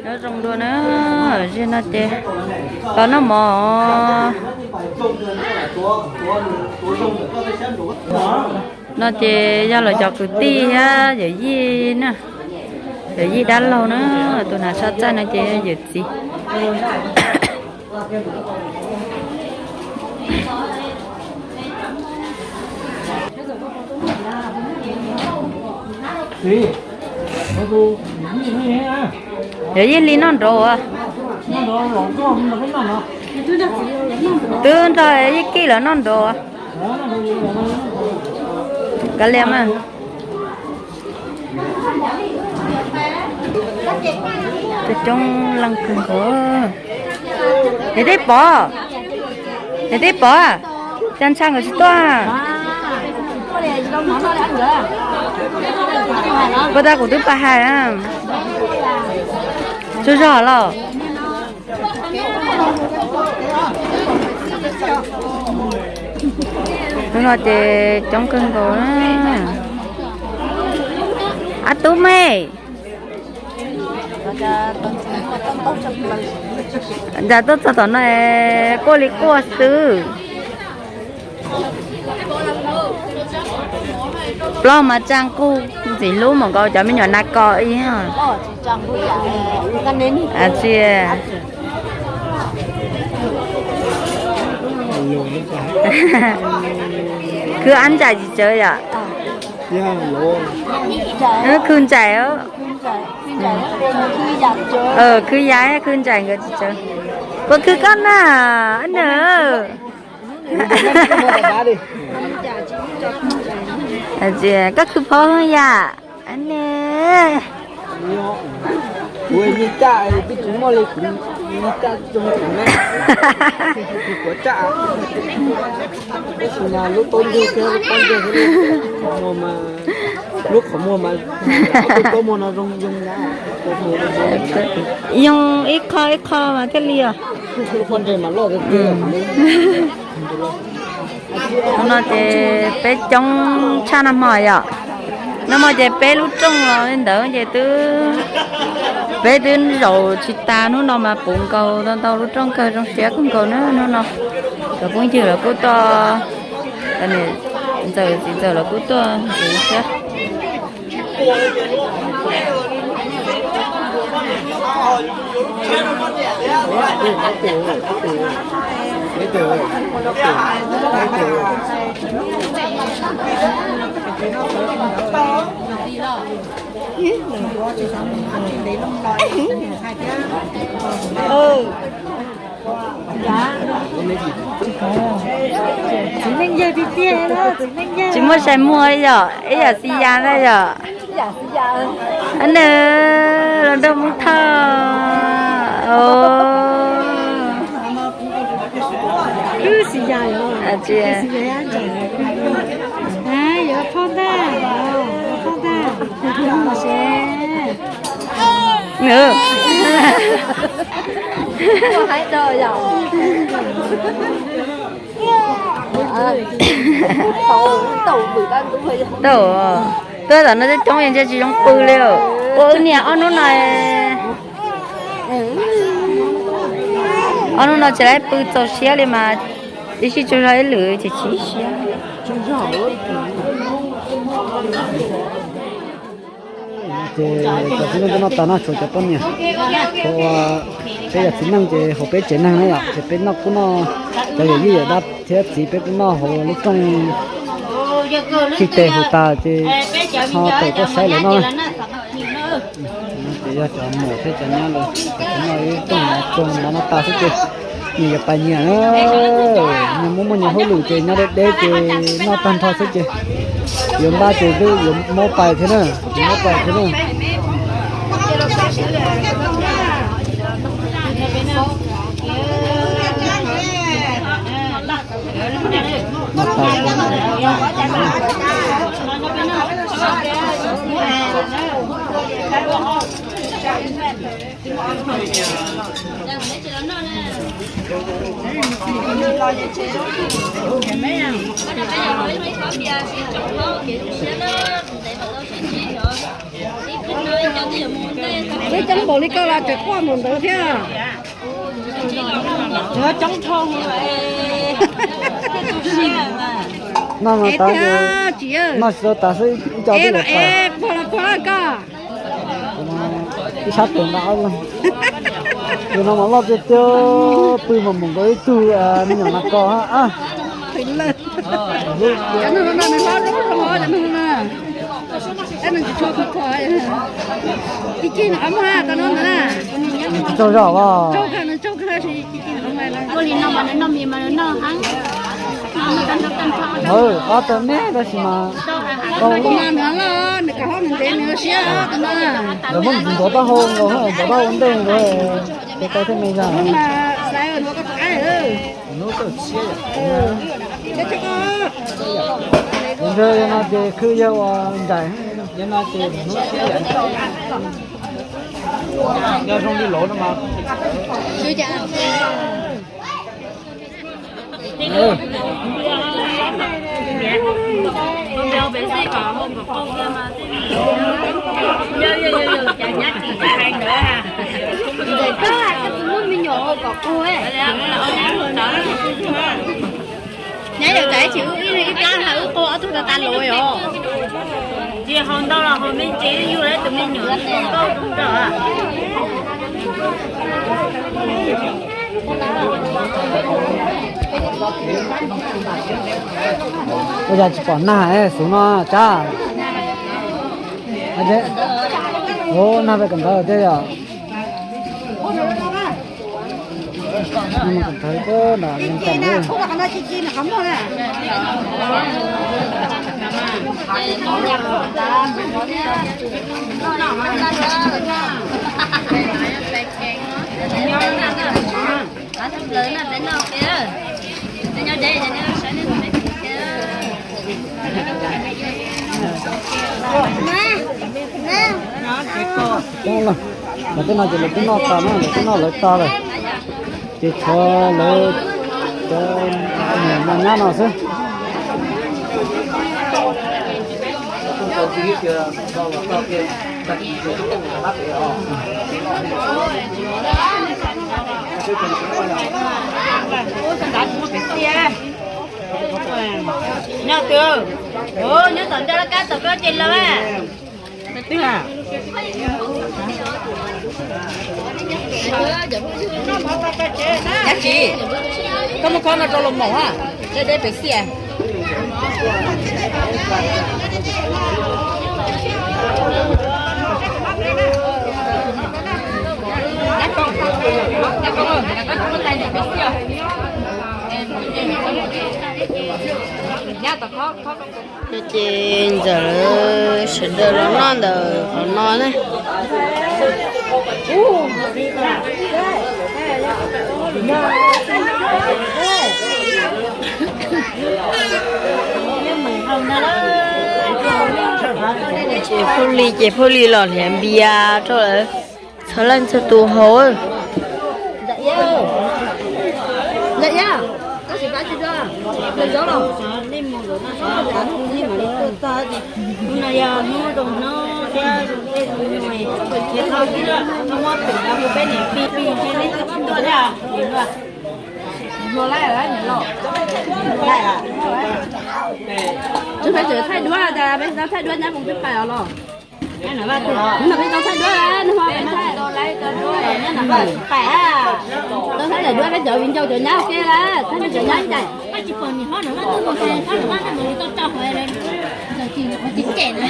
nó trồng đua nữa chứ nó chè có nó mò nó chè do là cho cứ ti á giờ gì nè giờ gì đã lâu nữa tụi nào sát ra nó chè giờ gì giờ gì li non rồi à tương thôi cái kia là non rồi cái lem à cái trong lăng cường của để đấy bỏ chân sang rồi chứ toa bữa ta cũng được ba hai à chưa rõ rồi đúng rồi thì trong cơn cổ á tú mày dạ tốt cho nó cô lý cô sư lo mà trang cô gì lúc mà có cho mình nhỏ nát co ý hả à chị cứ ăn chả gì chơi à nó khươn chảy á cứ giá khươn chảy người chị chơi có cứ con à anh nữa à chị các cứ phô hơn dạ anh nè ui như cha biết chúng nó lấy cũng như cha trong chúng này của cha cái gì nào lúc tốn đi cái lúc tốn đi cái mua mà lúc không mua mà có mua nó rung ra dùng ít kho mà thế liền con gì mà lo cái kia nó thì bé trong cha năm mỏi à nó mà chị bé lúc trong rồi nên đỡ chị tư bé tư rồi chị ta nó mà bụng cầu tao lúc trong cơ trong xé cũng cầu nó rồi cũng chưa là cô to cái này giờ là cô to thì xé chỉ mới xem mua đấy giờ ấy là xì da đấy giờ anh ơi làm đâu muốn thơ cứ xì da rồi à chị à giờ phong ta mà sẽ nữa có hai đời rồi tàu bự tan cũng phải tôi là nó sẽ trong nhà chỉ trong bự liều nè anh nó này anh nó chỉ lấy bự cho xe đi mà đi chỉ cho lấy lưỡi chỉ xe thì cái nó tao nó chụp cho con nhỉ cho bây giờ tính năng thì học bé chiến năng đấy ạ thì bé nó cũng nó cái gì vậy đó thế chỉ bé cũng nó học lúc trong khi tệ hồ ta thì họ tự có sai lỗi nó thì giờ cho một thế cho nhau rồi nó trong nó ta sẽ nhiều cái bài nhiều nhưng muốn nhiều hơn lùi thì nó để thì nó tan thôi sẽ chứ dùng ba thì cứ dùng một bài thế nữa Lấy trắng bò đi câu là cái qua một đứa thế à? Nhớ trống thôn nó mà ta chị ơi. nó sẽ ta sẽ cho cái được phải Bỏ là co. cái sát tiền đó luôn rồi nó mà lo cho từ mà mình với từ mình nhỏ nó có á Thịnh lên. Cái nó mình lo rút rồi, cái nó cái nó chỉ cho thịt thôi. Chị chị nó ấm ha, cái nó nè. cho rõ vào Châu khai thì chị chị nó ấm này. Cô liền nó mà nó mì mà nó hắn. ở tận nè đó là mà Còn mà nữa là cái họ mình đến nữa xía cái nó. rồi mình có ta hôn rồi có ta ổn định rồi cái thế mình ra Nhưng mà sai rồi nó có phải ừ. nó có chia Thế chứ có. rồi nó thì cứ yêu dài nó thì nó chia giao thông đi lỗ nó mà Chưa chả. Con đeo bé xe vào hôm của con kia mà. Giờ chả nhắc chị chả hay nữa ha. Để có cái muốn mình nhỏ có cô ấy. Nhảy được cái chữ cái cá hả cô ở trong ta lội rồi. Chị hôm đâu là hôm mình chỉ vô đấy tụi mình nhớ cô cũng đỡ. bây giờ chỉ còn này xuống nó cha ở đây ô na phải cầm thơ thế à nhưng mà cầm thơ có là mình cầm đi Không là nó chị nó không thôi nè. Lớn là đến nào kia. Đến nhau đây, đến nhau sáng đến mấy kia. không là cái nào chỉ là cái nó ta nó là cái nó lấy ta rồi chỉ cho lấy cho mà nhá nó chứ Nhớ chưa? Nhớ tận cho nó cá tận đó trên luôn á. Tức là chắc chị có một con là trâu lồng mổ à đây phải xỉa đắt con ơi con tay này phải xỉa Chị giờ sẽ đưa nó non đời còn non đấy. Chị Poli là hẻm bia thôi thôi lên cho tù hồi dậy nhá có gì bán chưa lên gió đâu đi mua đồ nó bán đi mà đi tự ta thì hôm nay mua đồ nó ra bên ngoài thế thôi chứ không có tiền đâu một bên này pi trên đấy tôi đồ đấy à đúng rồi mua lại rồi nhỉ lộ lại à chúng phải tự thay đũa là bây giờ thay đũa nhá cũng biết phải rồi nhưng mà bây giờ thay đũa là nó hoa thay đồ lấy đũa nhá là phải tôi thấy là đũa phải chở viên châu chở nhau kia là thấy nó chở nhau vậy Chỉ còn thì họ nó tôi một cái họ nó là người tôi cho về đây. Giờ chỉ có chính trẻ nó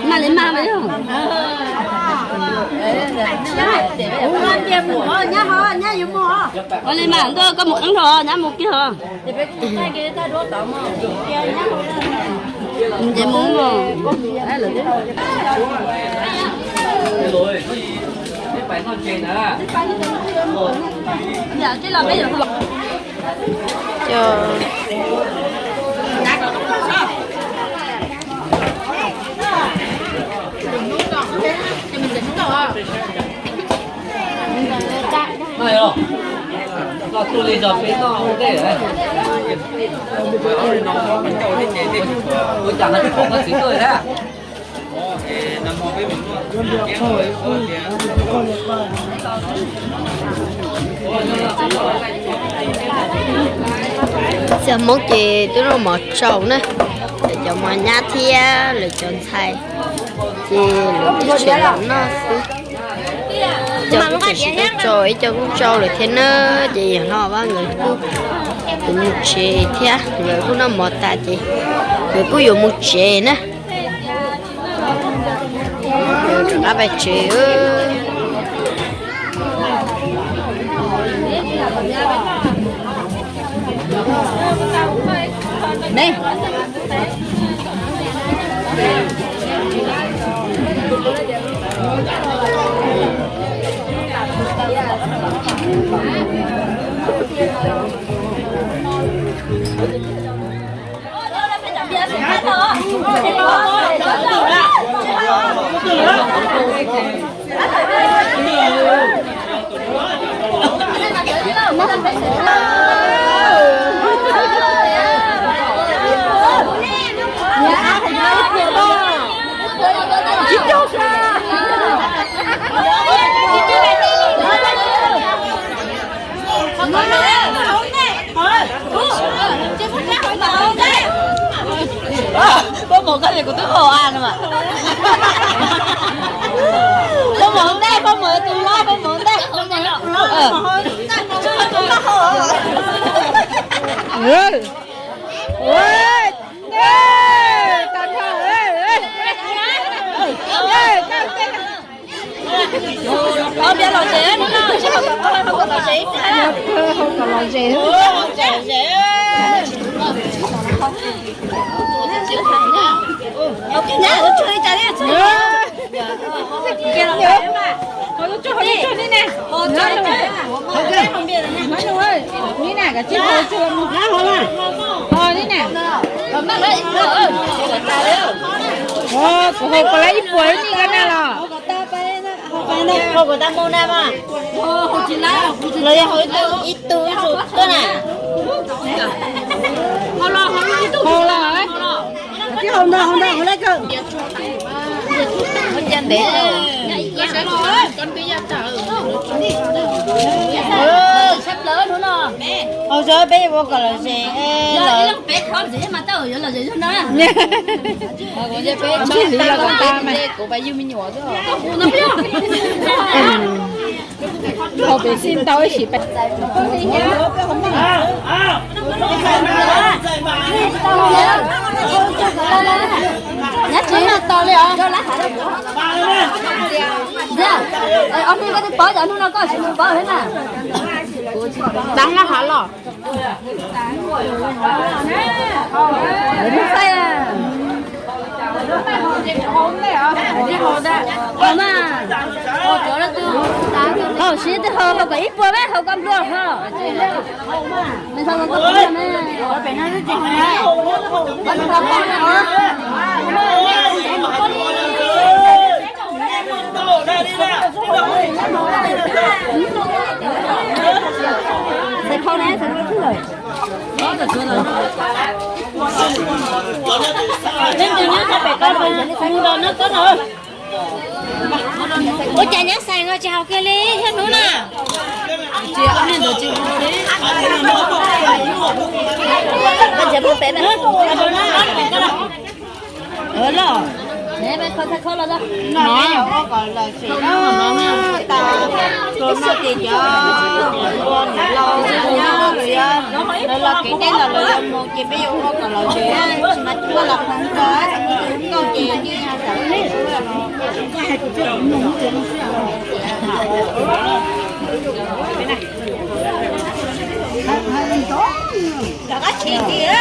mà lên mà vậy không ăn tiền mua nhá dùng mua. con lên mà tôi có một ăn thôi nhá một kia thôi Thì phải tay kia ta đốt tao mà. Kia nhá. chị muốn mà rồi cái phải con chén à dạ chứ là bây giờ chờ này không là tôi bây giờ phải nó ok đấy tôi chẳng là không có xíu rồi đấy giờ món gì tôi nó một trâu nữa để cho mà nhát thia lựa chọn xài thì lựa chọn nó cho cũng chỉ có trâu cho cũng trâu được thế nó chỉ nó ba người cũng chỉ thia người cũng nó một ta chỉ người cũng dùng một chỉ nữa rồi các bạn chỉ Đây. Có một cái gì của tôi hồ ăn mà có một đây có một tôi lo có một đây không biết là gì nữa chứ không có là gì không có là gì ok nhá tôi chơi trả đi chơi kia là cái mà hồi tôi chơi đi nè hồi chơi ok không biết nè mấy ơi ní nè cả chiếc hồi chơi lá hồi mà hồi ní nè cầm bắt đấy hồi có lấy bưởi đi cái này là hồi của ta mua nè mà hồi chỉ lấy hồi ít túi rồi cơ nè hồi là ấy chứ hôm nào hồi lấy cơ chân để sắp lớn nữa nè hồi giờ bé vô còn là gì là bé không gì mà tao giờ là gì cho nó còn giờ bé chỉ là con ta mà của bà yêu mình nhỏ thôi nó biết họ bị xin tao chỉ bé nhát chỉ là to liền cho lá thả đâu dạ ông đi cái bỏ giờ nó có chuyện bỏ hết nè đắng lá thả lò để nó say à mà chỗ đó tôi xí tới hơn không có ít bữa mấy không cầm luôn hả mình không có cầm mấy phải nói cái chuyện này sẽ không nè sẽ không thứ rồi đó là chưa rồi nên từ nhớ phải coi rồi sẽ mua nó có rồi ôi chả nhớ sang rồi chào kia đi hết nữa nè chị ăn nên đồ chị mua đi bây giờ mua bé này lo nè bé khó là đó nói nó còn là gì đó ta cơm nó thì cho con lâu nhá rồi nên là cái này là lời một chị bây giờ không còn là gì mà chúng ta làm không có câu chuyện như nhau cả các chị kia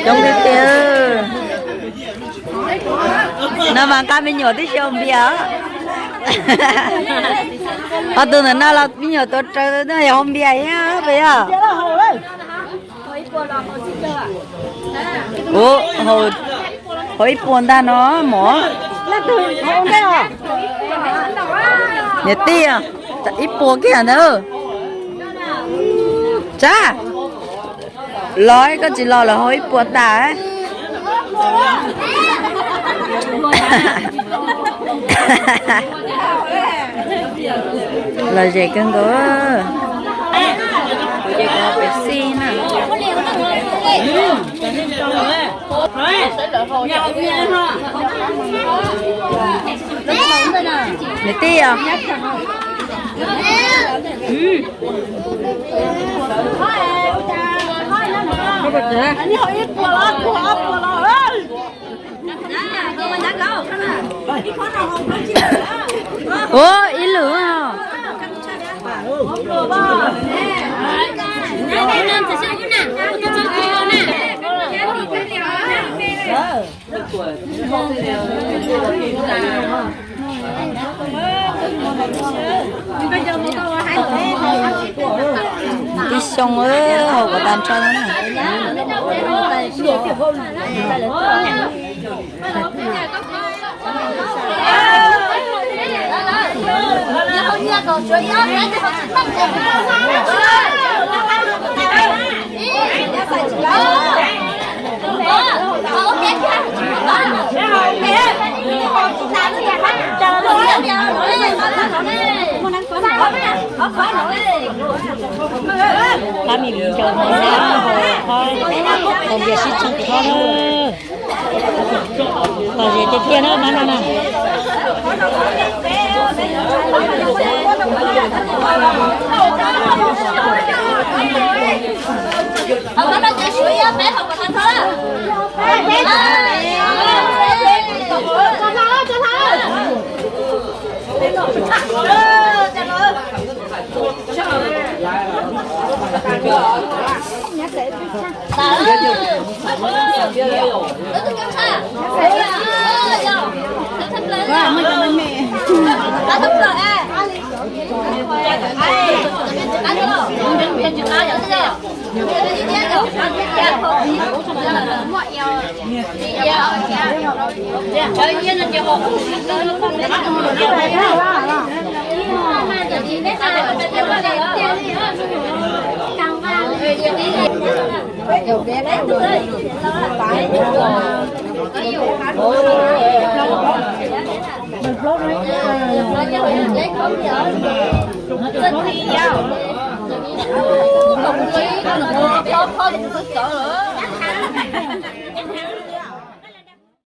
Trong cái tiêu nó mà cá bên nhỏ tí chồng bia ở từ nó là bên nhỏ tôi chơi nó không bia nhá bây giờ ủa hồi buồn ta nó mỏ là từ không đây à nhật ti à ít bùa kia nữa cha nói có chỉ lo là hơi bùa ta ấy là gì cưng có gì có bé xin à để tí à Anh hỏi ít của nó ơi. ủa ý lửa à đi xong ơi hồ của tàn trâu này Làm gì bình thường thôi, còn việc sinh sống thôi. Còn gì tiếp theo nữa mà nè. Ông nói chơi suối á, bé học của thanh thôi. Không